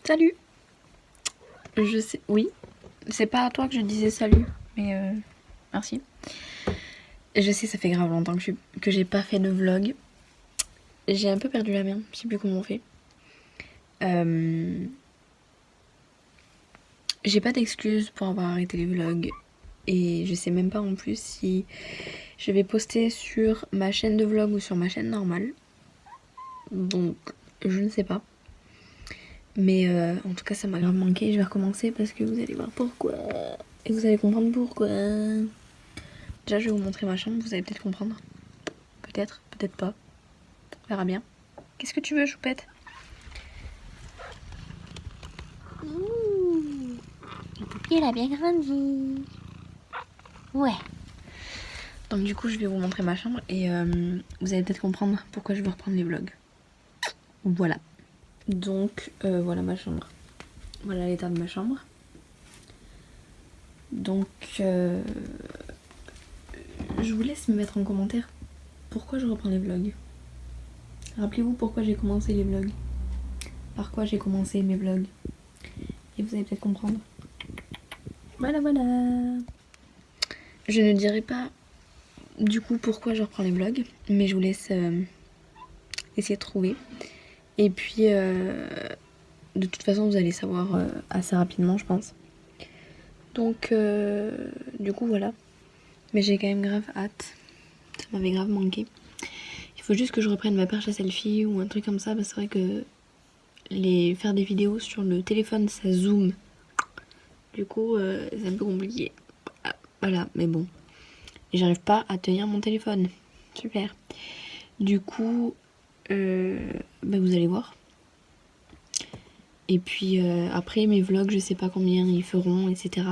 Salut. Je sais, oui, c'est pas à toi que je disais salut, mais merci. Je sais, ça fait grave longtemps que j'ai pas fait de vlog. J'ai un peu perdu la main, je sais plus comment on fait. J'ai pas d'excuses pour avoir arrêté les vlogs. Et je sais même pas en plus si je vais poster sur ma chaîne de vlog ou sur ma chaîne normale. Donc, je ne sais pas. Mais en tout cas, ça m'a grave manqué. Je vais recommencer parce que vous allez voir pourquoi. Et vous allez comprendre pourquoi. Déjà, je vais vous montrer ma chambre, vous allez peut-être comprendre. Peut-être, peut-être pas. On verra bien. Qu'est-ce que tu veux, choupette? Le poupée, elle a bien grandi. Ouais. Donc du coup, je vais vous montrer ma chambre et vous allez peut-être comprendre pourquoi je veux reprendre les vlogs. Voilà. Donc, voilà ma chambre. Voilà l'état de ma chambre. Donc, je vous laisse me mettre en commentaire pourquoi je reprends les vlogs. Rappelez-vous pourquoi j'ai commencé les vlogs. Par quoi j'ai commencé mes vlogs. Et vous allez peut-être comprendre. Voilà, voilà. Je ne dirai pas du coup pourquoi je reprends les vlogs, mais je vous laisse essayer de trouver. Et puis, de toute façon, vous allez savoir assez rapidement, je pense. Donc, du coup, voilà. Mais j'ai quand même grave hâte. Ça m'avait grave manqué. Il faut juste que je reprenne ma perche à selfie ou un truc comme ça, parce que c'est vrai que faire des vidéos sur le téléphone, ça zoome. Du coup, c'est un peu compliqué. Ah, voilà, mais bon. Et j'arrive pas à tenir mon téléphone. Super. Du coup, vous allez voir. Et puis après mes vlogs, je sais pas combien ils feront, etc.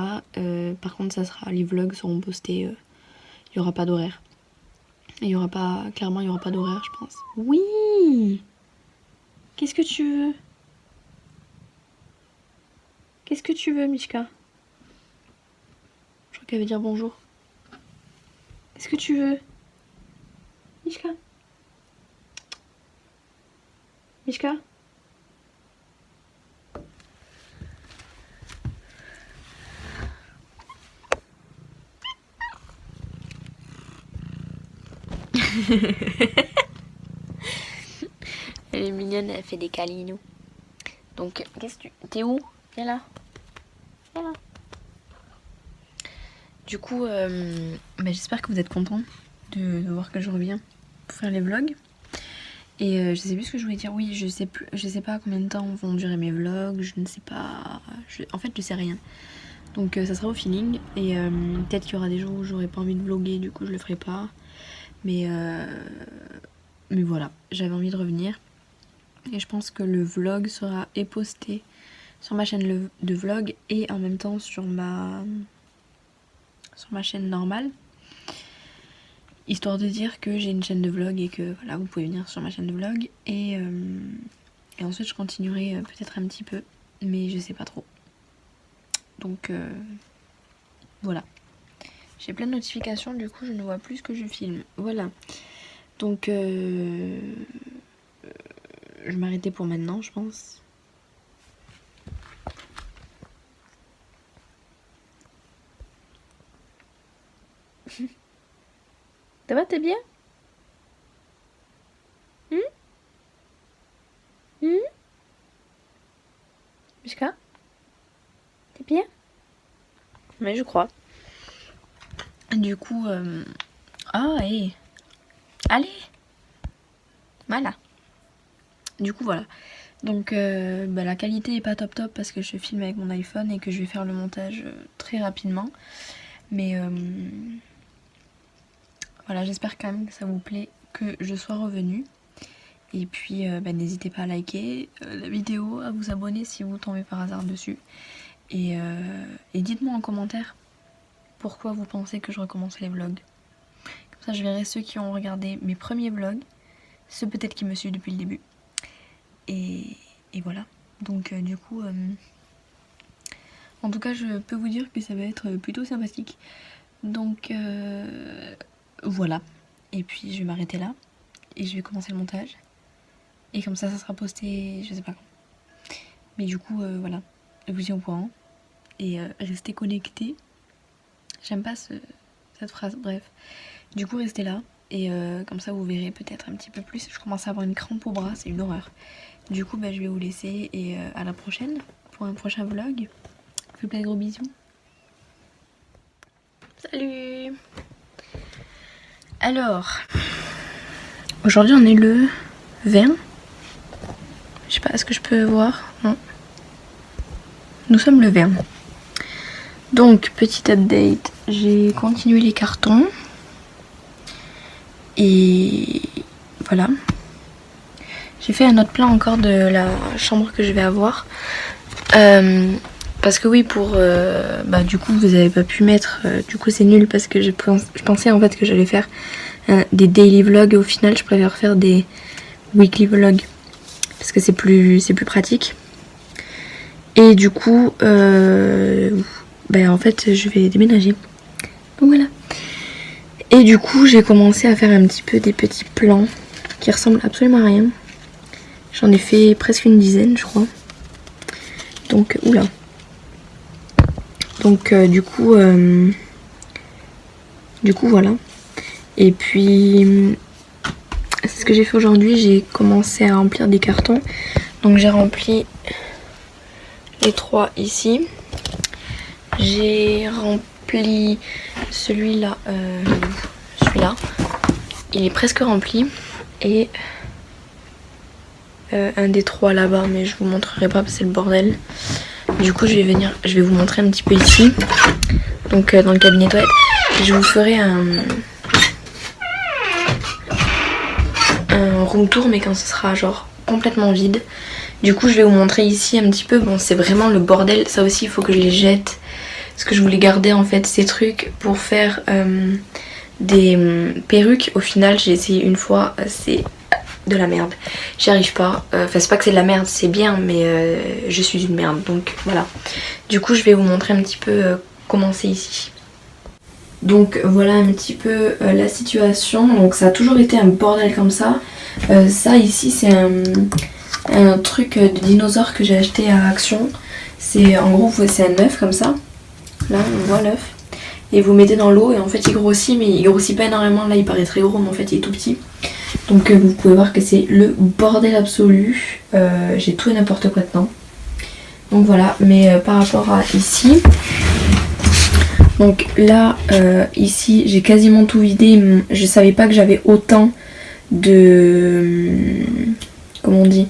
Par contre, les vlogs seront postés. Il y aura pas d'horaire. Il y aura pas, clairement, il y aura pas d'horaire, je pense. Oui. Qu'est-ce que tu veux? Qu'est-ce que tu veux, Mishka? Je crois qu'elle veut dire bonjour. Qu'est-ce que tu veux, Mishka? Mishka? Elle est mignonne, elle fait des câlinous. Donc, t'es où? Viens là. Viens là. Du coup, j'espère que vous êtes contents de voir que je reviens pour faire les vlogs. Et je sais plus ce que je voulais dire. Oui, je sais pas combien de temps vont durer mes vlogs. Je ne sais pas. En fait, je sais rien. Donc ça sera au feeling. Et peut-être qu'il y aura des jours où j'aurai pas envie de vlogger, du coup je le ferai pas. Mais voilà, j'avais envie de revenir. Et je pense que le vlog sera posté sur ma chaîne de vlog et en même temps sur ma chaîne normale. Histoire de dire que j'ai une chaîne de vlog et que voilà, vous pouvez venir sur ma chaîne de vlog. Et ensuite je continuerai peut-être un petit peu, mais je sais pas trop. Donc voilà. J'ai plein de notifications, du coup je ne vois plus ce que je filme. Voilà. Donc je vais m'arrêter pour maintenant, je pense. Ça va, t'es bien? Mishka? T'es bien? Mais je crois. Du coup, ah, et allez! Voilà. Du coup, voilà. Donc, la qualité est pas top top parce que je filme avec mon iPhone et que je vais faire le montage très rapidement. Mais voilà, j'espère quand même que ça vous plaît, que je sois revenue. Et puis, n'hésitez pas à liker la vidéo, à vous abonner si vous tombez par hasard dessus. Et dites-moi en commentaire pourquoi vous pensez que je recommence les vlogs. Comme ça, je verrai ceux qui ont regardé mes premiers vlogs, ceux peut-être qui me suivent depuis le début. Et voilà. Donc, du coup, en tout cas, je peux vous dire que ça va être plutôt sympathique. Donc, voilà. Et puis, je vais m'arrêter là. Et je vais commencer le montage. Et comme ça sera posté, je sais pas quand. Mais du coup, voilà, je vous tiens au courant. Et restez connectés. J'aime pas cette phrase, bref. Du coup, restez là. Et comme ça, vous verrez peut-être un petit peu plus. Je commence à avoir une crampe au bras, c'est une horreur. Du coup, je vais vous laisser et à la prochaine pour un prochain vlog. Je vous fais plein de gros bisous. Salut! Alors, aujourd'hui on est le 20. Je sais pas, est-ce que je peux voir? Non. Nous sommes le 20. Donc, petit update, j'ai continué les cartons. Et voilà. J'ai fait un autre plan encore de la chambre que je vais avoir. Parce que oui, pour du coup vous avez pas pu mettre, du coup c'est nul parce que je pensais en fait que j'allais faire des daily vlogs. Au final je préfère faire des weekly vlogs parce que c'est plus pratique. Et du coup en fait je vais déménager, donc voilà. Et du coup j'ai commencé à faire un petit peu des petits plans qui ressemblent absolument à rien. J'en ai fait presque une dizaine je crois. Donc oula. Donc du coup voilà. Et puis c'est ce que j'ai fait aujourd'hui. J'ai commencé à remplir des cartons. Donc j'ai rempli les 3 ici. J'ai rempli celui-là. Celui-là. Il est presque rempli. Et un des 3 là-bas, mais je vous montrerai pas parce que c'est le bordel. Du coup je vais vous montrer un petit peu ici. Donc dans le cabinet toilette, je vous ferai un room tour, mais quand ce sera genre complètement vide. Du coup je vais vous montrer ici un petit peu. Bon, c'est vraiment le bordel, ça aussi il faut que je les jette. Parce que je voulais garder en fait ces trucs pour faire des perruques. Au final j'ai essayé une fois, c'est de la merde, j'y arrive pas. Enfin c'est pas que c'est de la merde, c'est bien, mais je suis une merde, donc voilà. Du coup je vais vous montrer un petit peu comment c'est ici. Donc voilà un petit peu la situation. Donc ça a toujours été un bordel comme ça. Ça ici c'est un truc de dinosaure que j'ai acheté à Action. C'est en gros c'est un œuf comme ça. Là on voit l'œuf. Et vous mettez dans l'eau et en fait il grossit, mais il grossit pas énormément. Là il paraît très gros mais en fait il est tout petit. Donc vous pouvez voir que c'est le bordel absolu. J'ai tout et n'importe quoi dedans. Donc voilà, mais par rapport à ici, donc là ici j'ai quasiment tout vidé. Je savais pas que j'avais autant de, comment on dit,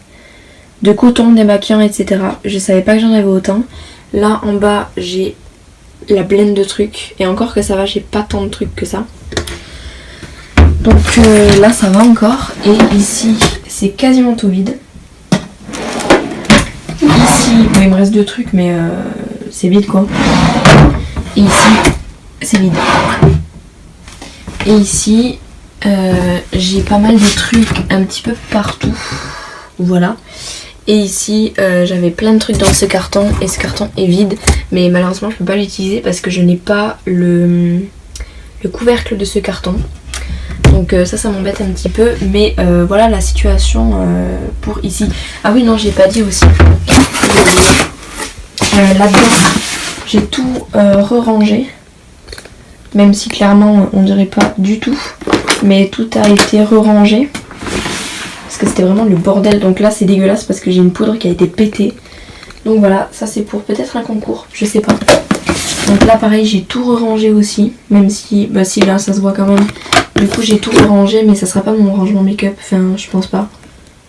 de coton démaquillant, etc. Je savais pas que j'en avais autant. Là en bas j'ai la blende de trucs, et encore que ça va, j'ai pas tant de trucs que ça. Donc là ça va encore. Et ici c'est quasiment tout vide. Ici bon, il me reste 2 trucs mais c'est vide quoi. Et ici c'est vide. Et ici j'ai pas mal de trucs un petit peu partout. Voilà. Et ici j'avais plein de trucs dans ce carton. Et ce carton est vide. Mais malheureusement je peux pas l'utiliser parce que je n'ai pas le couvercle de ce carton. Donc ça m'embête un petit peu. Mais voilà la situation pour ici. Ah oui non j'ai pas dit aussi. Là-dedans j'ai tout re-rangé. Même si clairement on dirait pas du tout. Mais tout a été re-rangé. Parce que c'était vraiment le bordel. Donc là c'est dégueulasse parce que j'ai une poudre qui a été pétée. Donc voilà, ça c'est pour peut-être un concours, je sais pas. Donc là pareil j'ai tout re-rangé aussi. Même si, si là ça se voit quand même. Du coup j'ai tout rangé, mais ça sera pas mon rangement make-up, enfin je pense pas.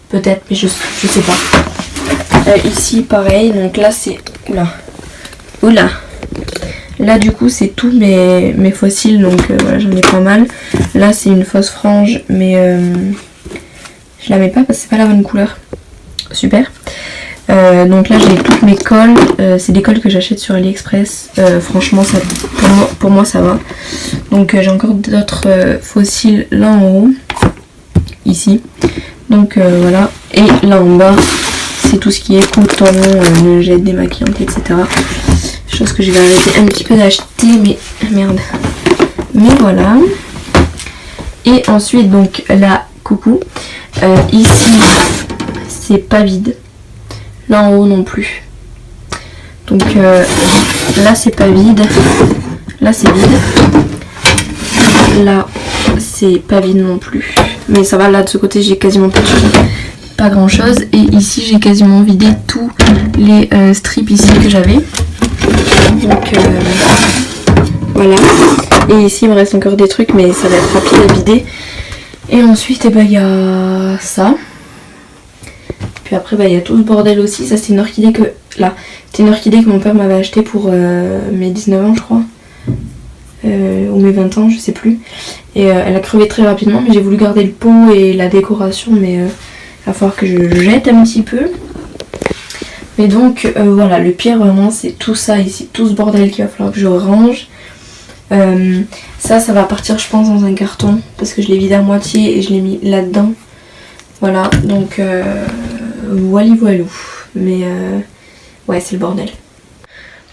Peut-être, mais je sais pas. Ici pareil, donc là c'est... Oula. Là du coup c'est tous mes fossiles, donc voilà j'en ai pas mal. Là c'est une fausse frange, mais je la mets pas parce que c'est pas la bonne couleur. Super. Donc là j'ai toutes mes colles, c'est des colles que j'achète sur AliExpress. Franchement ça, pour moi ça va. Donc j'ai encore d'autres fossiles là en haut, ici. Donc voilà. Et là en bas c'est tout ce qui est coton, lingette démaquillante, etc. Chose que je vais arrêter un petit peu d'acheter, mais merde. Mais voilà. Et ensuite donc là, coucou. Ici c'est pas vide. Là en haut non plus. Donc là c'est pas vide. Là c'est vide. Là c'est pas vide non plus. Mais ça va, là de ce côté j'ai quasiment pas grand chose. Et ici j'ai quasiment vidé tous les strips ici que j'avais. Donc voilà. Et ici il me reste encore des trucs mais ça va être rapide à vider. Et ensuite eh ben, y a ça. Puis après il y a tout ce bordel aussi. Ça c'est une orchidée que... Là, c'était une orchidée que mon père m'avait achetée pour mes 19 ans je crois. Ou mes 20 ans, je sais plus. Et elle a crevé très rapidement, mais j'ai voulu garder le pot et la décoration, mais il va falloir que je jette un petit peu. Mais donc voilà, le pire vraiment c'est tout ça ici, tout ce bordel qu'il va falloir que je range. Ça va partir je pense dans un carton, parce que je l'ai vidé à moitié et je l'ai mis là-dedans. Voilà, donc voilou. Mais ouais, c'est le bordel.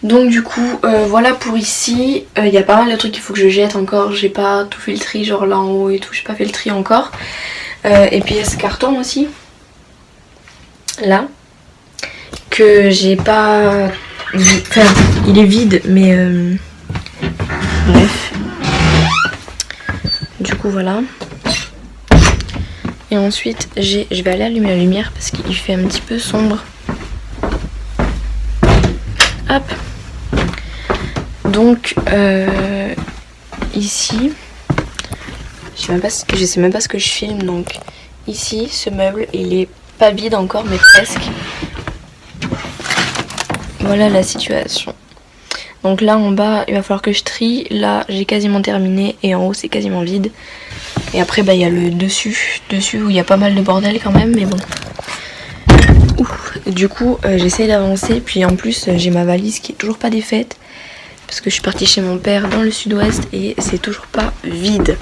Donc du coup voilà pour ici. Il y a pas mal de trucs qu'il faut que je jette encore. J'ai pas tout fait le tri, genre là en haut et tout, j'ai pas fait le tri encore. Et puis il y a ce carton aussi, là, que j'ai pas... Enfin, il est vide mais bref. Du coup voilà. Et ensuite je vais aller allumer la lumière parce qu'il fait un petit peu sombre. Hop. Donc ici, je sais même pas ce que je filme. Donc ici, ce meuble, il est pas vide encore, mais presque. Voilà la situation. Donc là en bas, il va falloir que je trie. Là, j'ai quasiment terminé et en haut, c'est quasiment vide. Et après, il y a le dessus où il y a pas mal de bordel quand même, mais bon. Du coup j'essaye d'avancer, puis en plus j'ai ma valise qui est toujours pas défaite parce que je suis partie chez mon père dans le sud-ouest et c'est toujours pas vide.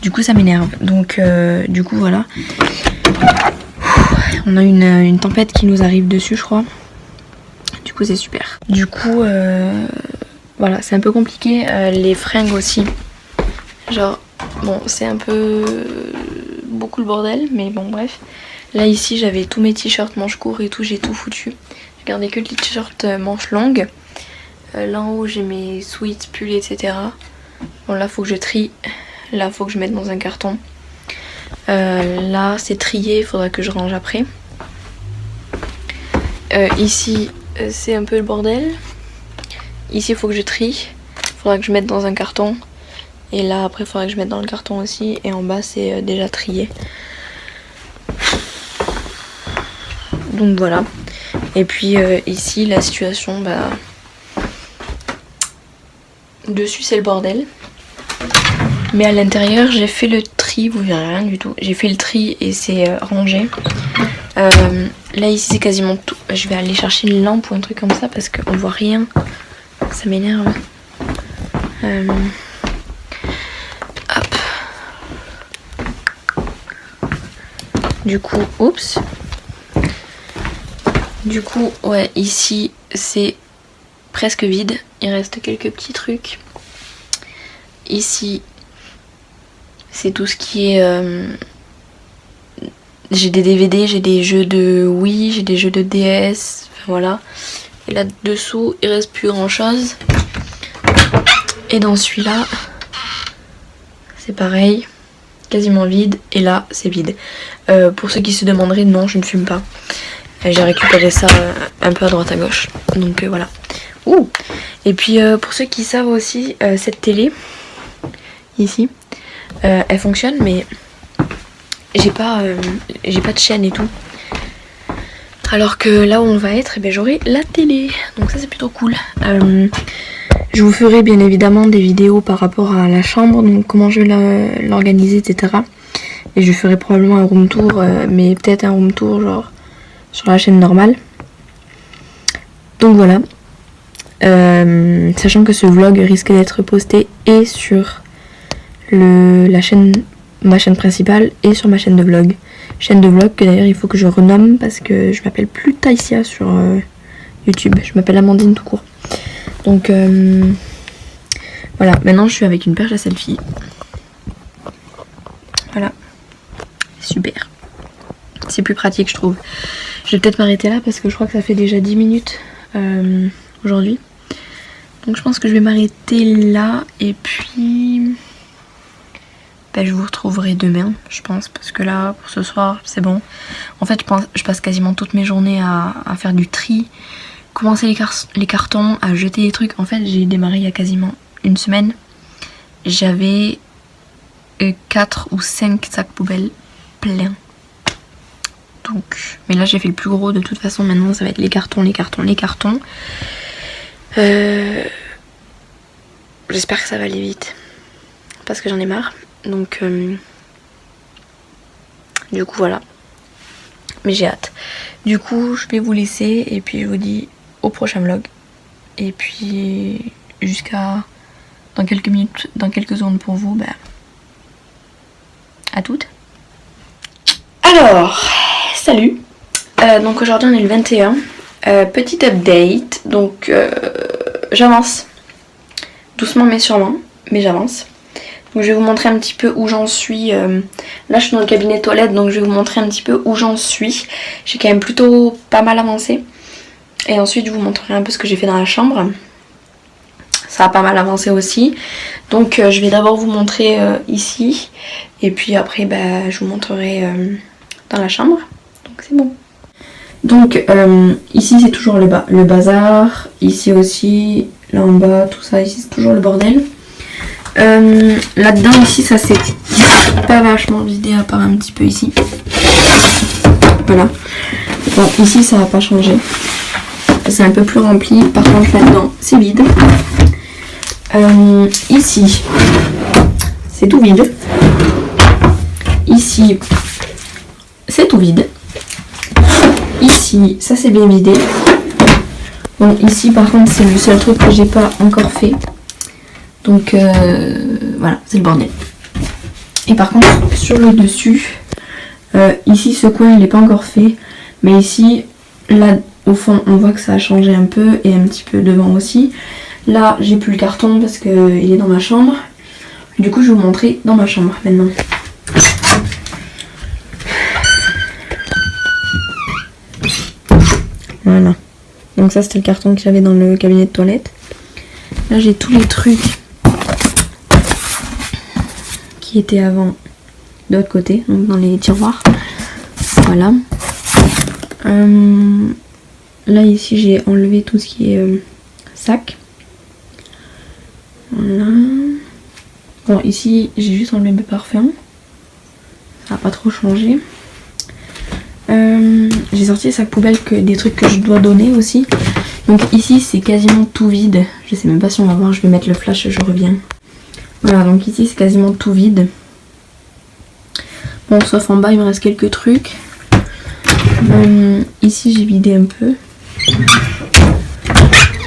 Du coup ça m'énerve. Donc du coup voilà, on a une tempête qui nous arrive dessus je crois. Du coup c'est super. Du coup voilà, c'est un peu compliqué. Les fringues aussi, genre bon c'est un peu beaucoup le bordel, mais bon bref. Là ici j'avais tous mes t-shirts manches courts et tout, j'ai tout foutu. J'ai gardé que les t-shirts manches longues. Là en haut j'ai mes sweats, pulls, etc. Bon là faut que je trie. Là faut que je mette dans un carton. Là c'est trié, il faudra que je range après. Ici c'est un peu le bordel. Ici il faut que je trie. Il faudra que je mette dans un carton. Et là après il faudra que je mette dans le carton aussi. Et en bas c'est déjà trié. Donc voilà. Et puis ici la situation, dessus c'est le bordel. Mais à l'intérieur j'ai fait le tri, vous verrez rien du tout. J'ai fait le tri et c'est rangé. Là ici c'est quasiment tout. Je vais aller chercher une lampe ou un truc comme ça parce qu'on voit rien. Ça m'énerve. Hop. Du coup, oups. Du coup, ouais, ici c'est presque vide. Il reste quelques petits trucs. Ici, c'est tout ce qui est... j'ai des DVD, j'ai des jeux de Wii, j'ai des jeux de DS, enfin voilà. Et là-dessous, il reste plus grand-chose. Et dans celui-là, c'est pareil, quasiment vide. Et là, c'est vide. Pour ceux qui se demanderaient, non, je ne fume pas. J'ai récupéré ça un peu à droite à gauche. Donc voilà. Ouh. Et puis pour ceux qui savent aussi, cette télé, ici, elle fonctionne, mais j'ai pas de chaîne et tout. Alors que là où on va être, j'aurai la télé. Donc ça c'est plutôt cool. Je vous ferai bien évidemment des vidéos par rapport à la chambre, donc comment je vais l'organiser, etc. Et je ferai probablement un room tour, mais peut-être un room tour genre sur la chaîne normale. Donc voilà. Sachant que ce vlog risque d'être posté et sur ma chaîne principale et sur ma chaîne de vlog. Chaîne de vlog que d'ailleurs il faut que je renomme parce que je m'appelle plus Taïsia sur YouTube. Je m'appelle Amandine tout court. Donc voilà, maintenant je suis avec une perche à selfie. Voilà. Super. C'est plus pratique je trouve. Je vais peut-être m'arrêter là parce que je crois que ça fait déjà 10 minutes aujourd'hui. Donc je pense que je vais m'arrêter là et puis je vous retrouverai demain, je pense, parce que là pour ce soir c'est bon. En fait je passe quasiment toutes mes journées à faire du tri, commencer les cartons, à jeter les trucs. En fait j'ai démarré il y a quasiment une semaine. J'avais 4 ou 5 sacs poubelles pleins. Donc, mais là j'ai fait le plus gros de toute façon. Maintenant ça va être les cartons. J'espère que ça va aller vite parce que j'en ai marre. Donc du coup voilà. Mais j'ai hâte. Du coup je vais vous laisser et puis je vous dis au prochain vlog. Et puis jusqu'à dans quelques minutes, dans quelques secondes pour vous, à toutes. Alors, salut. Donc aujourd'hui on est le 21. Petit update. Donc j'avance. Doucement mais sûrement. Mais j'avance. Donc je vais vous montrer un petit peu où j'en suis. Là je suis dans le cabinet de toilette, donc je vais vous montrer un petit peu où j'en suis. J'ai quand même plutôt pas mal avancé. Et ensuite je vous montrerai un peu ce que j'ai fait dans la chambre. Ça a pas mal avancé aussi. Donc je vais d'abord vous montrer ici. Et puis après je vous montrerai dans la chambre. Donc c'est bon. Donc ici c'est toujours le bazar. Ici aussi, là en bas, tout ça, ici c'est toujours le bordel. Là-dedans ici ça s'est pas vachement vidé à part un petit peu ici. Voilà. Bon ici ça va pas changer. C'est un peu plus rempli. Par contre là-dedans c'est vide. Ici c'est tout vide. Ici c'est tout vide. Ici ça c'est bien vidé. Bon ici par contre c'est le seul truc que j'ai pas encore fait. Donc voilà, c'est le bordel. Et par contre sur le dessus, ici ce coin il n'est pas encore fait. Mais ici, là au fond on voit que ça a changé un peu. Et un petit peu devant aussi. Là j'ai plus le carton parce qu'il est dans ma chambre. Du coup je vais vous montrer dans ma chambre maintenant. Voilà. Donc ça c'était le carton que j'avais dans le cabinet de toilette. Là j'ai tous les trucs qui étaient avant de l'autre côté, donc dans les tiroirs. Voilà. Là ici j'ai enlevé tout ce qui est sac. Voilà. Bon ici j'ai juste enlevé mes parfums. Ça n'a pas trop changé. J'ai sorti les sacs poubelles, des trucs que je dois donner aussi. Donc ici c'est quasiment tout vide. Je sais même pas si on va voir, je vais mettre le flash, je reviens. Voilà, donc ici c'est quasiment tout vide. Bon, sauf en bas il me reste quelques trucs. Ici j'ai vidé un peu.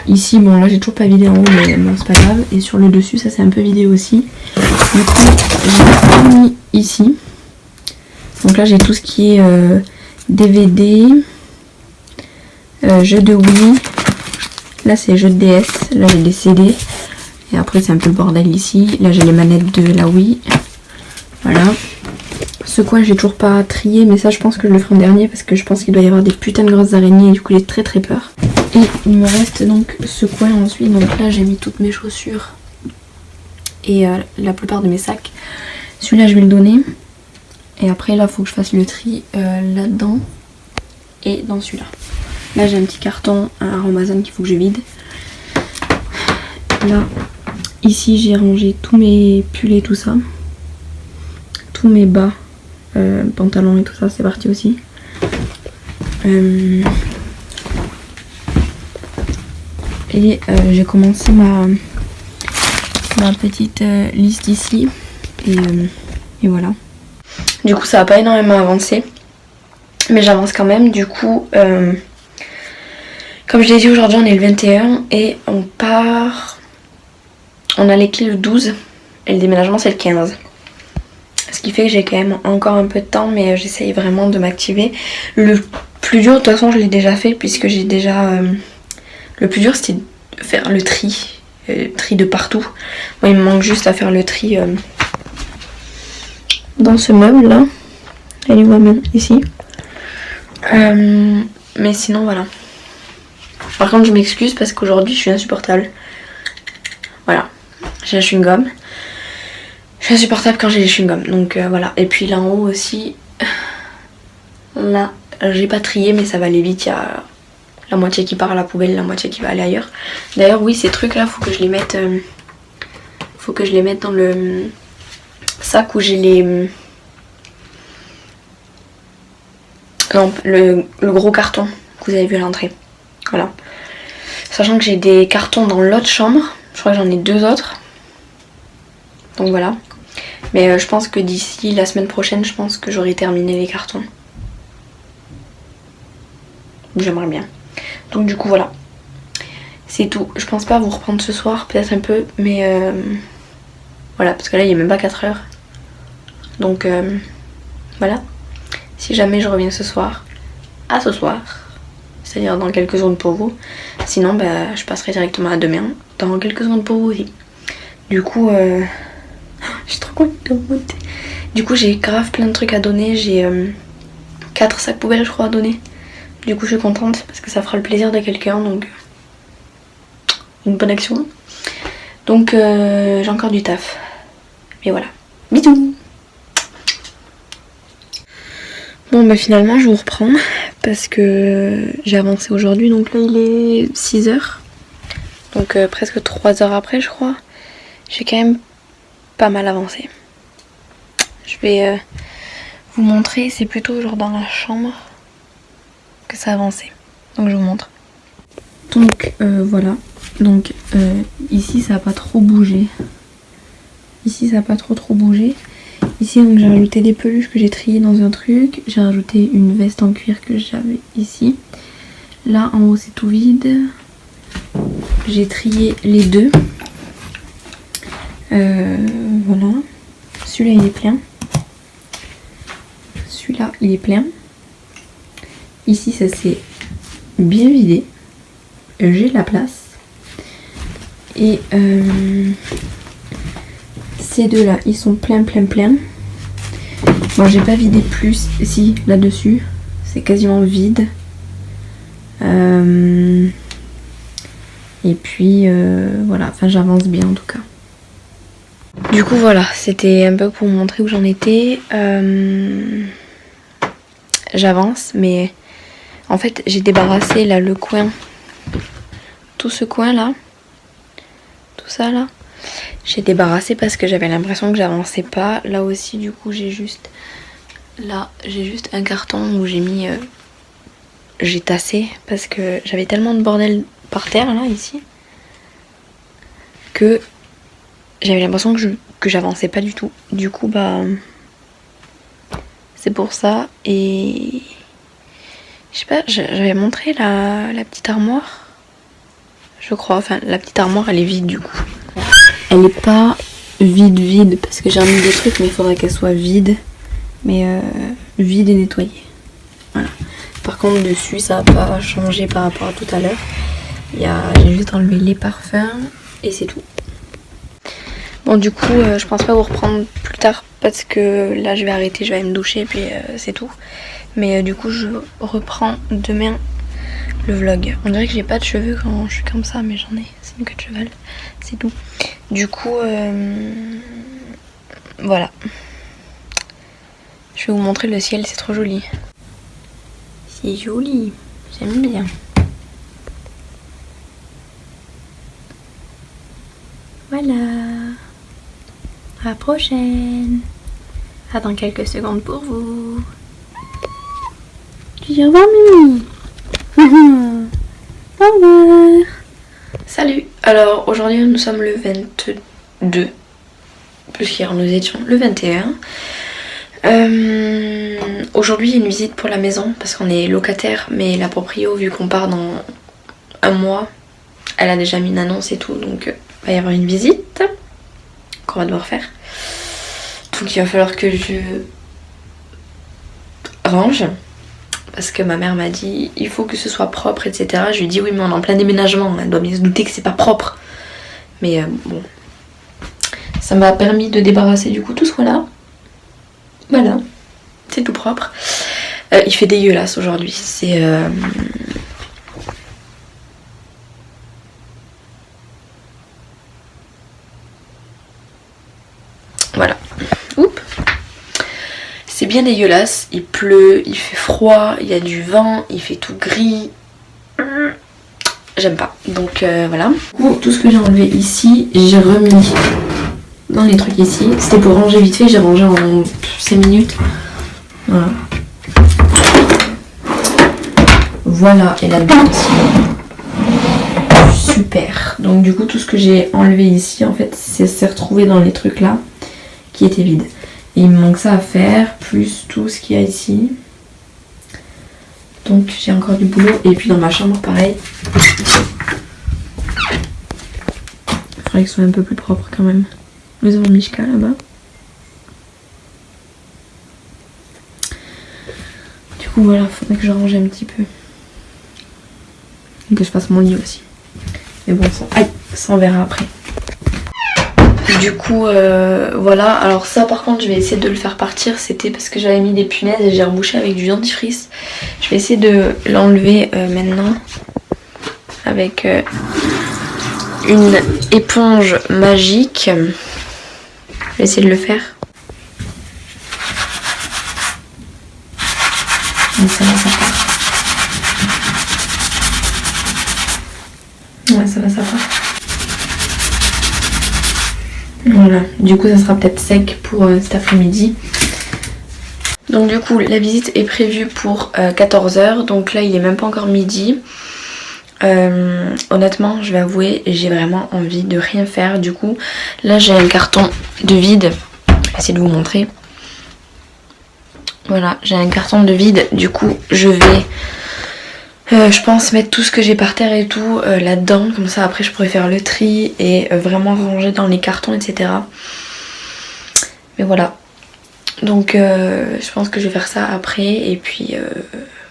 Ici bon là j'ai toujours pas vidé en haut mais bon c'est pas grave. Et sur le dessus ça c'est un peu vidé aussi. Du coup j'ai tout mis ici. Donc là j'ai tout ce qui est DVD, jeux de Wii. Là c'est jeux de DS, là j'ai des CD. Et après c'est un peu le bordel ici. Là j'ai les manettes de la Wii. Voilà. Ce coin j'ai toujours pas trié, mais ça je pense que je le ferai en dernier parce que je pense qu'il doit y avoir des putains de grosses araignées et du coup j'ai très peur. Et il me reste donc ce coin ensuite. Donc là j'ai mis toutes mes chaussures et la plupart de mes sacs. Celui-là je vais le donner. Et après là faut que je fasse le tri là-dedans et dans celui-là. Là j'ai un petit carton à Amazon qu'il faut que je vide. Là, ici j'ai rangé tous mes pulls et tout ça. Tous mes bas, pantalons et tout ça, c'est parti aussi. Et j'ai commencé ma petite liste ici. Et voilà. Du coup ça n'a pas énormément avancé. Mais j'avance quand même. Du coup, comme je l'ai dit, aujourd'hui on est le 21 et on part... On a les clés le 12 et le déménagement c'est le 15. Ce qui fait que j'ai quand même encore un peu de temps, mais j'essaye vraiment de m'activer. Le plus dur de toute façon je l'ai déjà fait puisque j'ai déjà... Le plus dur c'était de faire le tri de partout. Bon, il me manque juste à faire le tri dans ce meuble là. Elle est où même ici. Mais sinon voilà. Par contre je m'excuse parce qu'aujourd'hui je suis insupportable. Voilà. J'ai un chewing-gum. Je suis insupportable quand j'ai les chewing-gums. Donc voilà. Et puis là en haut aussi. Là j'ai pas trié mais ça va aller vite. Il y a la moitié qui part à la poubelle, la moitié qui va aller ailleurs. D'ailleurs oui ces trucs là faut que je les mette. Faut que je les mette dans le sac où j'ai les. Non, le gros carton que vous avez vu à l'entrée. Voilà. Sachant que j'ai des cartons dans l'autre chambre. Je crois que j'en ai 2 autres. Donc voilà. Mais je pense que d'ici la semaine prochaine, je pense que j'aurai terminé les cartons. J'aimerais bien. Donc du coup voilà. C'est tout. Je pense pas vous reprendre ce soir, peut-être un peu. Mais voilà, parce que là il est même pas 4 heures. Donc voilà. Si jamais je reviens ce soir, à ce soir. C'est-à-dire dans quelques secondes pour vous. Sinon bah, je passerai directement à demain. Dans quelques secondes pour vous aussi. Du coup, je suis trop contente. Du coup j'ai grave plein de trucs à donner. J'ai 4 sacs poubelles je crois à donner. Du coup je suis contente parce que ça fera le plaisir de quelqu'un. Donc une bonne action. Donc j'ai encore du taf. Mais voilà. Bisous. Bon bah finalement je vous reprends parce que j'ai avancé aujourd'hui, donc là il est 6h, donc presque 3 heures après je crois. J'ai quand même pas mal avancé. Je vais vous montrer, c'est plutôt genre dans la chambre que ça a avancé, donc je vous montre. Donc voilà, donc ici ça a pas trop bougé, ici ça a pas trop bougé. Ici donc j'ai rajouté des peluches que j'ai triées dans un truc. J'ai rajouté une veste en cuir que j'avais ici. Là en haut c'est tout vide. J'ai trié les 2. Voilà. Celui-là il est plein. Celui-là il est plein. Ici ça s'est bien vidé. J'ai de la place. Et ces 2 là ils sont pleins. Bon j'ai pas vidé plus, si là-dessus c'est quasiment vide. Et puis voilà, enfin j'avance bien en tout cas. Du coup voilà, c'était un peu pour vous montrer où j'en étais. J'avance mais en fait j'ai débarrassé là le coin, tout ce coin là, tout ça là. J'ai débarrassé parce que j'avais l'impression que j'avançais pas. Là aussi du coup j'ai juste un carton où j'ai mis j'ai tassé parce que j'avais tellement de bordel par terre là ici que j'avais l'impression que j'avançais pas du tout. Du coup bah c'est pour ça. Et je sais pas, j'avais montré la petite armoire je crois, enfin la petite armoire elle est vide du coup. Elle est pas vide parce que j'ai remis des trucs mais il faudrait qu'elle soit vide. Mais vide et nettoyée. Voilà. Par contre dessus ça n'a pas changé par rapport à tout à l'heure. J'ai juste enlevé les parfums et c'est tout. Bon du coup je pense pas vous reprendre plus tard parce que là je vais arrêter, je vais aller me doucher et puis c'est tout. Mais du coup je reprends demain le vlog. On dirait que j'ai pas de cheveux quand je suis comme ça mais j'en ai. C'est une queue de cheval. C'est tout. Du coup voilà. Je vais vous montrer le ciel, c'est trop joli. C'est joli, j'aime bien. Voilà. À la prochaine. À dans quelques secondes pour vous. Tu dis au revoir Mimi. Au revoir. Salut. Alors aujourd'hui nous sommes le 22. Puisqu'hier nous étions le 21. Aujourd'hui il y a une visite pour la maison parce qu'on est locataire, mais la proprio vu qu'on part dans un mois, elle a déjà mis une annonce et tout, donc il va y avoir une visite qu'on va devoir faire. Donc il va falloir que je range parce que ma mère m'a dit il faut que ce soit propre etc. Je lui ai dit oui mais on est en plein déménagement, elle doit bien se douter que c'est pas propre. Mais bon, ça m'a permis de débarrasser du coup tout ce là. Voilà, c'est tout propre. Il fait dégueulasse aujourd'hui. C'est... Voilà. Oups. C'est bien dégueulasse. Il pleut, il fait froid, il y a du vent, il fait tout gris. J'aime pas. Donc voilà. Du coup, tout ce que j'ai enlevé ici, j'ai remis dans les trucs ici. C'était pour ranger vite fait, j'ai rangé en 5 minutes. Voilà. Voilà, et là-dedans aussi. Super. Donc du coup, tout ce que j'ai enlevé ici, en fait, c'est retrouvé dans les trucs là, qui étaient vides. Et il me manque ça à faire, plus tout ce qu'il y a ici. Donc j'ai encore du boulot. Et puis dans ma chambre, pareil. Il faudrait que ce soit un peu plus propre quand même. Nous avons Mishka là-bas. Du coup voilà, il faudrait que je range un petit peu. Et que je fasse mon lit aussi. Mais bon, ça on verra après. Du coup voilà, alors ça par contre je vais essayer de le faire partir. C'était parce que j'avais mis des punaises et j'ai rebouché avec du dentifrice. Je vais essayer de l'enlever maintenant avec une éponge magique. Je vais essayer de le faire. Donc ça va, ça part. Ouais, ça va, ça part. Voilà, du coup ça sera peut-être sec pour cet après-midi. Donc du coup la visite est prévue pour 14 h. Donc là il est même pas encore midi. Honnêtement je vais avouer, j'ai vraiment envie de rien faire. Du coup là j'ai un carton de vide. Je vais essayer de vous montrer. Voilà, j'ai un carton de vide. Du coup je vais je pense mettre tout ce que j'ai par terre et tout là-dedans. Comme ça après je pourrais faire le tri et vraiment ranger dans les cartons, etc. Mais voilà. Donc je pense que je vais faire ça après. Et puis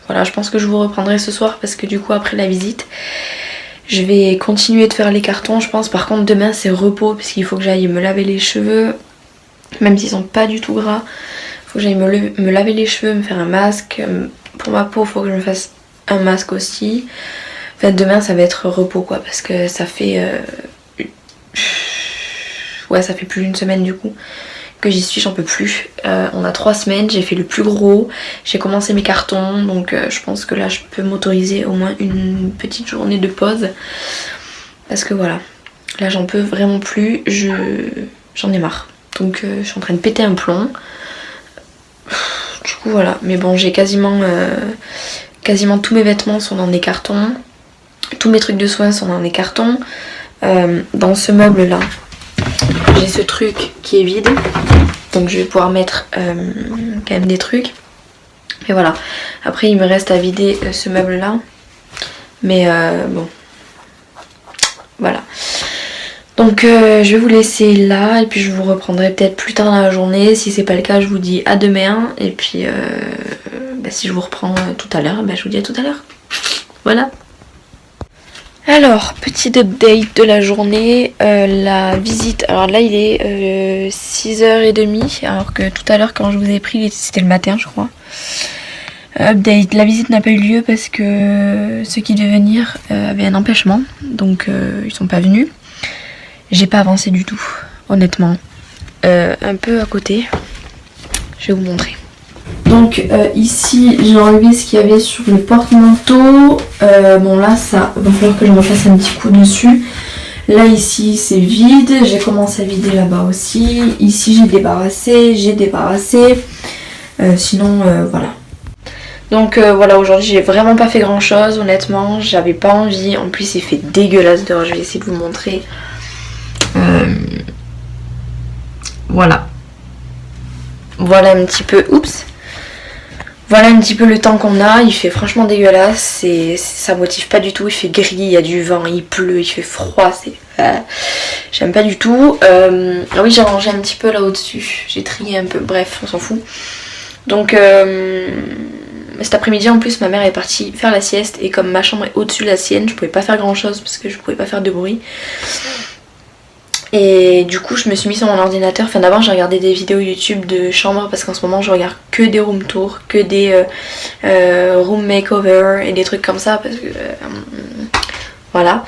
voilà, je pense que je vous reprendrai ce soir. Parce que du coup après la visite, je vais continuer de faire les cartons. Je pense par contre demain c'est repos. Parce qu'il faut que j'aille me laver les cheveux. Même s'ils sont pas du tout gras. Il faut que j'aille me laver les cheveux, me faire un masque. Pour ma peau il faut que je me fasse un masque aussi. En fait demain ça va être repos quoi, parce que ça fait ouais ça fait plus d'une semaine du coup que j'y suis, j'en peux plus. On a 3 semaines, j'ai fait le plus gros, j'ai commencé mes cartons, donc je pense que là je peux m'autoriser au moins une petite journée de pause, parce que voilà, là j'en peux vraiment plus, j'en ai marre. Donc je suis en train de péter un plomb. Du coup voilà, mais bon j'ai quasiment tous mes vêtements sont dans des cartons. Tous mes trucs de soins sont dans des cartons. Dans ce meuble là, j'ai ce truc qui est vide. Donc je vais pouvoir mettre quand même des trucs. Mais voilà. Après il me reste à vider ce meuble là. Mais bon. Voilà. Donc je vais vous laisser là. Et puis je vous reprendrai peut-être plus tard dans la journée. Si c'est pas le cas je vous dis à demain. Et puis si je vous reprends tout à l'heure, je vous dis à tout à l'heure. Voilà. Alors, petit update de la journée, la visite, alors là il est 6h30, alors que tout à l'heure quand je vous ai pris, c'était le matin je crois. Update, la visite n'a pas eu lieu parce que ceux qui devaient venir avaient un empêchement, donc ils sont pas venus. J'ai pas avancé du tout, honnêtement. Un peu à côté, je vais vous montrer. Donc ici j'ai enlevé ce qu'il y avait sur le porte-manteau. Bon là ça va falloir que je refasse un petit coup dessus. Là ici c'est vide, j'ai commencé à vider là-bas aussi. Ici j'ai débarrassé. Sinon voilà. Donc voilà, aujourd'hui j'ai vraiment pas fait grand chose honnêtement, j'avais pas envie. En plus il fait dégueulasse dehors, je vais essayer de vous montrer. Voilà. Voilà un petit peu, oups. Voilà un petit peu le temps qu'on a, il fait franchement dégueulasse, ça motive pas du tout, il fait gris, il y a du vent, il pleut, il fait froid, j'aime pas du tout. Ah oui j'ai rangé un petit peu là au-dessus, j'ai trié un peu, bref on s'en fout. Donc cet après-midi en plus ma mère est partie faire la sieste et comme ma chambre est au-dessus de la sienne, je pouvais pas faire grand chose parce que je pouvais pas faire de bruit. Et du coup je me suis mis sur mon ordinateur. Enfin d'abord j'ai regardé des vidéos YouTube de chambre parce qu'en ce moment je regarde que des room tours, que des room makeover et des trucs comme ça parce que voilà.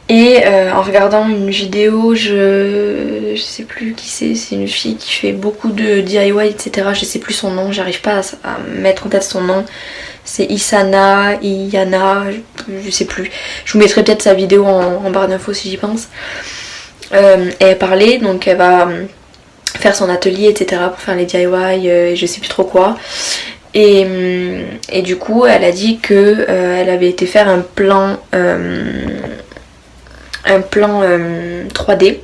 Et en regardant une vidéo, je sais plus qui c'est une fille qui fait beaucoup de DIY etc. Je sais plus son nom, j'arrive pas à mettre en tête son nom. C'est Iyana, je sais plus. Je vous mettrai peut-être sa vidéo en barre d'infos si j'y pense. Et elle parlait, donc elle va faire son atelier etc. pour faire les DIY et je sais plus trop quoi. Et du coup elle a dit que elle avait été faire un plan 3D,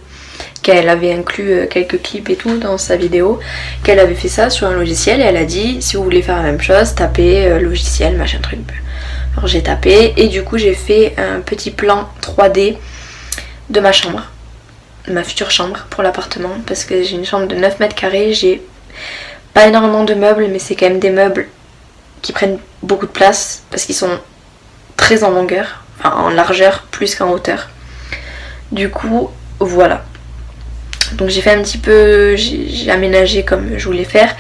qu'elle avait inclus quelques clips et tout dans sa vidéo, qu'elle avait fait ça sur un logiciel et elle a dit si vous voulez faire la même chose, tapez logiciel machin truc. Alors j'ai tapé et du coup j'ai fait un petit plan 3D de ma chambre, de ma future chambre pour l'appartement, parce que j'ai une chambre de 9 mètres carrés, j'ai pas énormément de meubles mais c'est quand même des meubles qui prennent beaucoup de place parce qu'ils sont très en longueur, enfin en largeur plus qu'en hauteur. Du coup voilà, donc j'ai fait un petit peu, j'ai aménagé comme je voulais faire.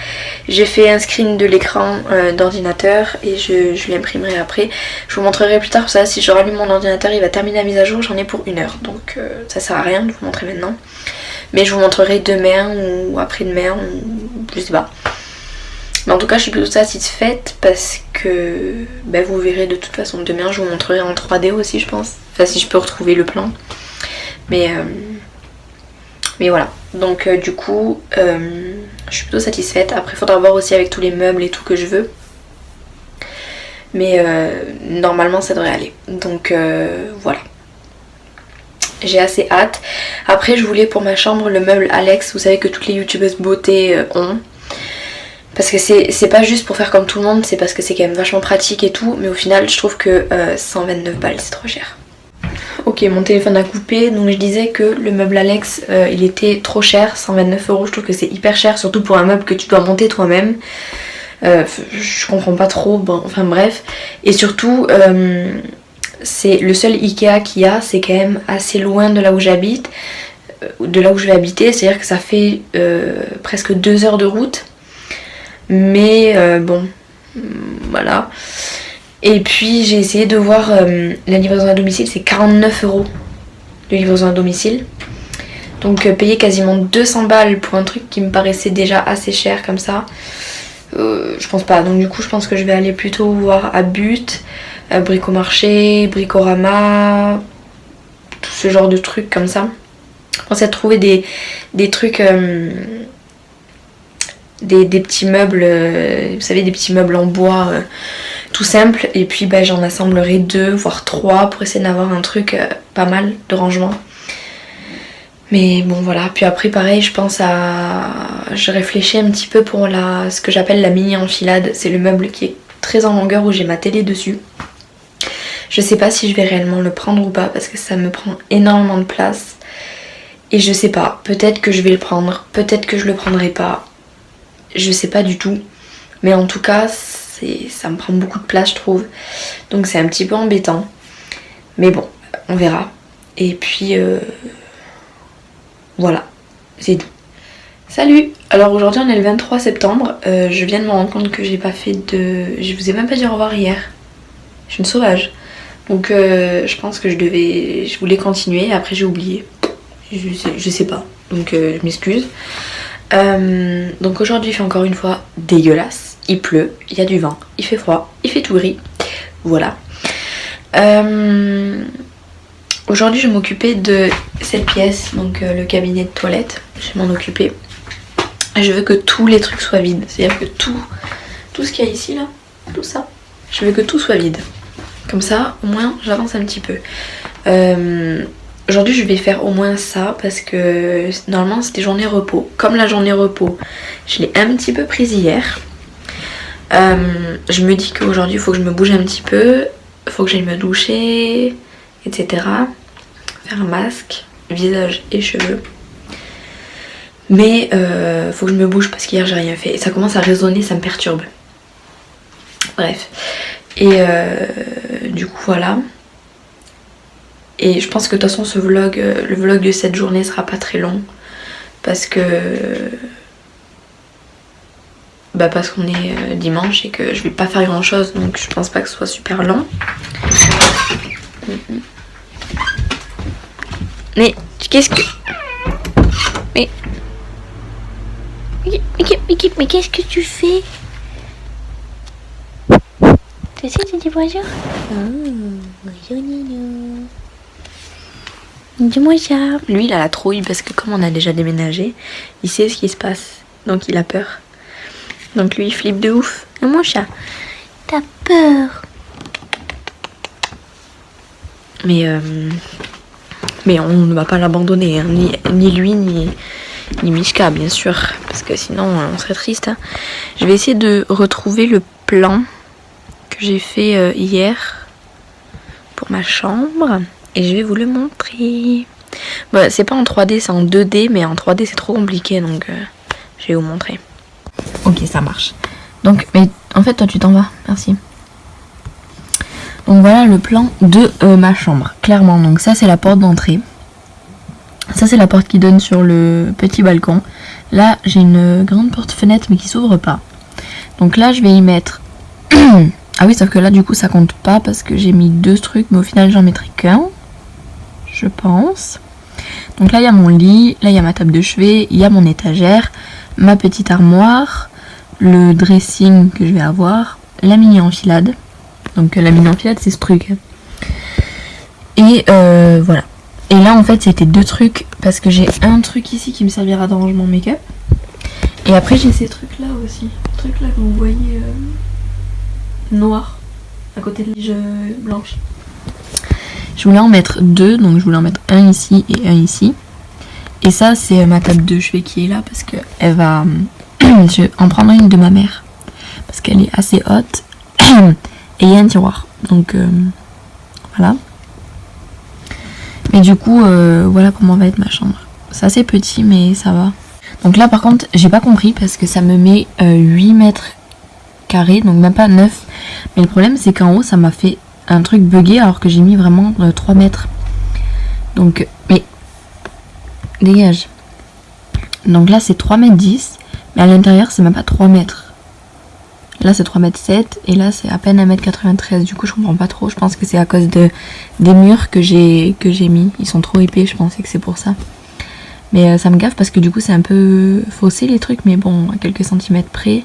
J'ai fait un screen de l'écran d'ordinateur et je l'imprimerai après. Je vous montrerai plus tard ça, si je rallume mon ordinateur il va terminer la mise à jour, j'en ai pour 1 heure. Donc ça sert à rien de vous montrer maintenant. Mais je vous montrerai demain ou après-demain, ou je sais pas. Mais en tout cas je suis plutôt satisfaite parce que vous verrez de toute façon demain, je vous montrerai en 3D aussi je pense. Enfin si je peux retrouver le plan. Mais voilà, donc du coup je suis plutôt satisfaite. Après il faudra voir aussi avec tous les meubles et tout que je veux. Mais normalement ça devrait aller. Donc voilà. J'ai assez hâte. Après je voulais pour ma chambre le meuble Alex, vous savez que toutes les youtubeuses beauté ont. Parce que c'est pas juste pour faire comme tout le monde, c'est parce que c'est quand même vachement pratique et tout. Mais au final je trouve que 129 balles c'est trop cher. Ok, mon téléphone a coupé, donc je disais que le meuble Alex il était trop cher, 129 €, je trouve que c'est hyper cher, surtout pour un meuble que tu dois monter toi-même. Je comprends pas trop, bon, enfin bref. Et surtout, c'est le seul Ikea qu'il y a, c'est quand même assez loin de là où j'habite, de là où je vais habiter, c'est-à-dire que ça fait presque 2 heures de route. Mais bon, voilà. Et puis j'ai essayé de voir la livraison à domicile, c'est 49 € de livraison à domicile. Donc payer quasiment 200 balles pour un truc qui me paraissait déjà assez cher comme ça, je pense pas. Donc du coup je pense que je vais aller plutôt voir à But, Bricomarché, Bricorama, tout ce genre de trucs comme ça. Je pensais trouver des trucs, des petits meubles, vous savez, des petits meubles en bois tout simple, et puis j'en assemblerai 2 voire 3 pour essayer d'avoir un truc pas mal de rangement. Mais bon voilà, puis après pareil je réfléchis un petit peu pour ce que j'appelle la mini enfilade, c'est le meuble qui est très en longueur où j'ai ma télé dessus. Je sais pas si je vais réellement le prendre ou pas parce que ça me prend énormément de place et je sais pas, peut-être que je vais le prendre, peut-être que je le prendrai pas, je sais pas du tout, mais en tout cas ça me prend beaucoup de place je trouve, donc c'est un petit peu embêtant, mais bon on verra. Et puis voilà, c'est tout. Salut! Alors aujourd'hui on est le 23 septembre, je viens de me rendre compte que j'ai pas fait je vous ai même pas dit au revoir hier, je suis une sauvage, donc je pense que je voulais continuer, après j'ai oublié, je sais pas, donc je m'excuse. Donc aujourd'hui il fait encore une fois dégueulasse. Il pleut, il y a du vent, il fait froid, il fait tout gris. Voilà. Aujourd'hui je vais m'occuper de cette pièce, donc le cabinet de toilette. Je vais m'en occuper. Je veux que tous les trucs soient vides. C'est-à-dire que tout ce qu'il y a ici là, tout ça, je veux que tout soit vide. Comme ça, au moins j'avance un petit peu. Aujourd'hui je vais faire au moins ça parce que normalement c'était journée repos. Comme la journée repos, je l'ai un petit peu prise hier. Je me dis qu'aujourd'hui il faut que je me bouge un petit peu, il faut que j'aille me doucher, etc. Faire un masque, visage et cheveux. Mais faut que je me bouge parce qu'hier j'ai rien fait et ça commence à résonner, ça me perturbe. Bref. Et du coup voilà. Et je pense que de toute façon ce vlog, le vlog de cette journée sera pas très long. Parce que... parce qu'on est dimanche et que je vais pas faire grand chose, donc je pense pas que ce soit super long. Mais qu'est-ce que... Mais qu'est-ce que tu fais? Tu sais, tu dis bonjour? Oh, bonjour Nino. Dis-moi ça. Lui il a la trouille parce que comme on a déjà déménagé, il sait ce qui se passe, donc il a peur. Donc lui il flippe de ouf. Et mon chat, T'as peur? mais on ne va pas l'abandonner, hein. Ni lui ni Mishka bien sûr, parce que sinon on serait triste, hein. Je vais essayer de retrouver le plan que j'ai fait hier pour ma chambre et je vais vous le montrer. Bon, c'est pas en 3D, c'est en 2D, mais en 3D c'est trop compliqué, donc je vais vous montrer. Ok, ça marche. Donc, mais en fait toi tu t'en vas, merci. Donc voilà le plan de ma chambre, clairement. Donc ça c'est la porte d'entrée. Ça c'est la porte qui donne sur le petit balcon. Là j'ai une grande porte-fenêtre mais qui s'ouvre pas. Donc là je vais y mettre... ah oui, sauf que là du coup ça compte pas parce que j'ai mis 2 trucs, mais au final j'en mettrai qu'un, je pense. Donc là il y a mon lit, là il y a ma table de chevet, il y a mon étagère, ma petite armoire, le dressing que je vais avoir, la mini enfilade. Donc la mini enfilade c'est ce truc. Et voilà. Et là en fait c'était 2 trucs parce que j'ai un truc ici qui me servira de rangement make-up. Et après j'ai ces trucs là aussi. Ce truc là que vous voyez noir à côté de la tige blanche. Je voulais en mettre 2, donc je voulais en mettre un ici et un ici. Et ça c'est ma table de chevet qui est là parce que elle va... je vais en prendre une de ma mère parce qu'elle est assez haute. Et il y a un tiroir, donc voilà. Mais du coup, voilà comment va être ma chambre. C'est assez petit, mais ça va. Donc là, par contre, j'ai pas compris parce que ça me met 8 mètres carrés, donc même pas 9. Mais le problème, c'est qu'en haut, ça m'a fait un truc buggé alors que j'ai mis vraiment 3 mètres. Donc, mais dégage. Donc là, c'est 3 mètres 10, mais à l'intérieur, c'est même pas 3 mètres. Là c'est 3 mètres 7 et là c'est à peine 1 mètre 93. Du coup je comprends pas trop. Je pense que c'est à cause des murs que j'ai mis. Ils sont trop épais, je pensais que c'est pour ça. Mais ça me gaffe parce que du coup c'est un peu faussé les trucs. Mais bon, à quelques centimètres près.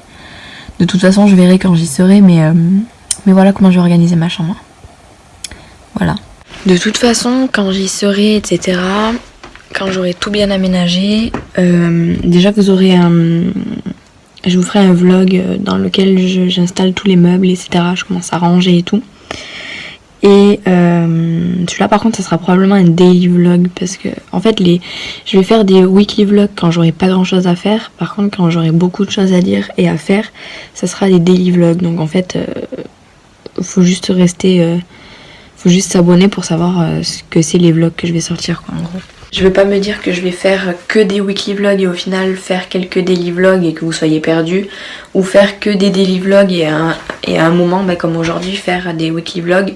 De toute façon je verrai quand j'y serai. Mais voilà comment je vais organiser ma chambre. Voilà. De toute façon quand j'y serai, etc. Quand j'aurai tout bien aménagé. Déjà vous aurez je vous ferai un vlog dans lequel j'installe tous les meubles, etc. Je commence à ranger et tout. Et celui-là par contre ça sera probablement un daily vlog parce que en fait je vais faire des weekly vlogs quand j'aurai pas grand chose à faire. Par contre quand j'aurai beaucoup de choses à dire et à faire, ça sera des daily vlogs. Donc en fait faut juste rester, faut juste s'abonner pour savoir ce que c'est les vlogs que je vais sortir quoi en gros. Je veux pas me dire que je vais faire que des weekly vlogs et au final faire quelques daily vlogs et que vous soyez perdus, ou faire que des daily vlogs et à un moment comme aujourd'hui faire des weekly vlogs,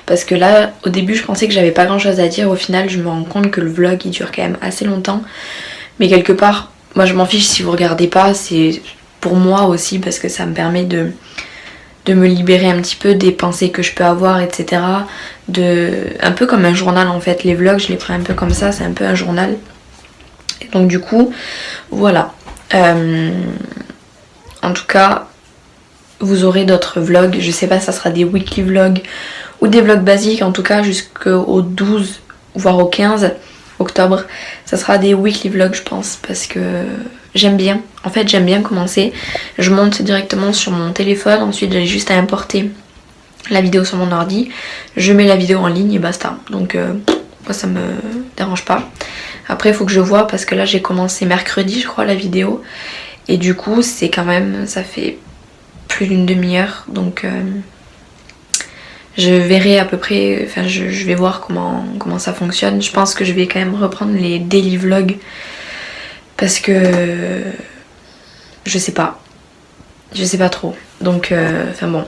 parce que là au début je pensais que j'avais pas grand chose à dire, au final je me rends compte que le vlog il dure quand même assez longtemps, mais quelque part moi je m'en fiche si vous regardez pas, c'est pour moi aussi parce que ça me permet de me libérer un petit peu des pensées que je peux avoir, etc. Un peu comme un journal en fait. Les vlogs, je les prends un peu comme ça, c'est un peu un journal. Et donc du coup, voilà. En tout cas, vous aurez d'autres vlogs. Je sais pas si ça sera des weekly vlogs ou des vlogs basiques. En tout cas, jusqu'au 12, voire au 15 octobre, ça sera des weekly vlogs je pense. Parce que j'aime bien. En fait, j'aime bien commencer. Je monte directement sur mon téléphone. Ensuite, j'ai juste à importer la vidéo sur mon ordi. Je mets la vidéo en ligne et basta. Donc, moi, ça me dérange pas. Après, il faut que je vois parce que là, j'ai commencé mercredi, je crois, la vidéo. Et du coup, c'est quand même... Ça fait plus d'une demi-heure. Donc, je verrai à peu près... Enfin, je vais voir comment ça fonctionne. Je pense que je vais quand même reprendre les daily vlogs. Parce que... Je sais pas trop. Donc, enfin bon,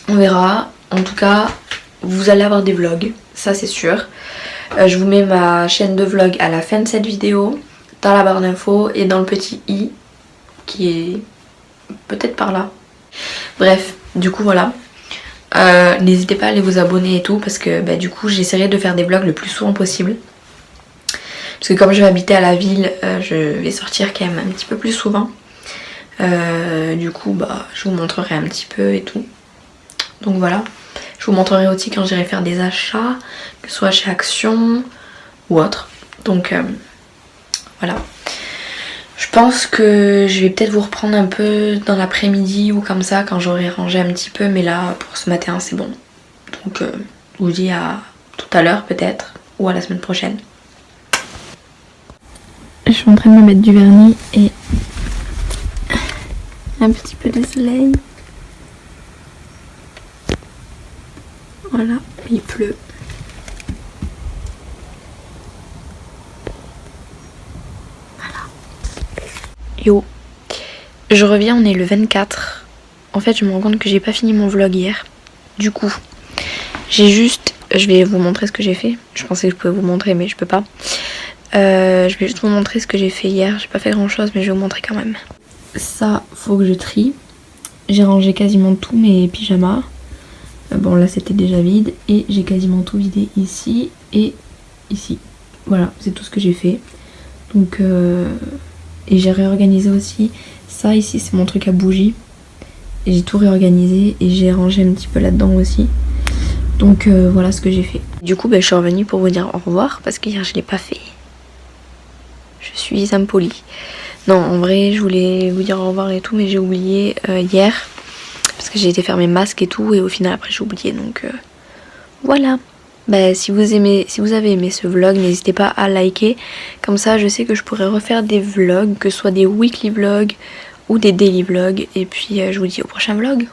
on verra. En tout cas, vous allez avoir des vlogs, ça c'est sûr. Je vous mets ma chaîne de vlog à la fin de cette vidéo, dans la barre d'infos et dans le petit i qui est peut-être par là. Bref, du coup voilà. N'hésitez pas à aller vous abonner et tout parce que du coup j'essaierai de faire des vlogs le plus souvent possible. Parce que comme je vais habiter à la ville, je vais sortir quand même un petit peu plus souvent. Du coup je vous montrerai un petit peu et tout. Donc voilà. Je vous montrerai aussi quand j'irai faire des achats, que ce soit chez Action ou autre. Donc voilà. Je pense que je vais peut-être vous reprendre un peu dans l'après-midi ou comme ça quand j'aurai rangé un petit peu. Mais là pour ce matin c'est bon. Donc je vous dis à tout à l'heure peut-être ou à la semaine prochaine. Je suis en train de me mettre du vernis et un petit peu de soleil. Voilà, il pleut. Voilà. Yo, je reviens, on est le 24. En fait, je me rends compte que j'ai pas fini mon vlog hier. Du coup, je vais vous montrer ce que j'ai fait. Je pensais que je pouvais vous montrer, mais je peux pas. Je vais juste vous montrer ce que j'ai fait hier. J'ai pas fait grand chose, mais je vais vous montrer quand même. Ça, faut que je trie. J'ai rangé quasiment tous mes pyjamas. Bon là c'était déjà vide et j'ai quasiment tout vidé ici et ici. Voilà, c'est tout ce que j'ai fait. Donc et j'ai réorganisé aussi. Ça ici c'est mon truc à bougies. Et j'ai tout réorganisé et j'ai rangé un petit peu là-dedans aussi. Donc voilà ce que j'ai fait. Du coup je suis revenue pour vous dire au revoir parce qu'hier je l'ai pas fait. Je suis impolie. Non en vrai je voulais vous dire au revoir et tout mais j'ai oublié hier. Parce que j'ai été faire mes masques et tout et au final après j'ai oublié donc voilà. Si vous avez aimé ce vlog, n'hésitez pas à liker. Comme ça je sais que je pourrais refaire des vlogs, que ce soit des weekly vlogs ou des daily vlogs. Et puis je vous dis au prochain vlog.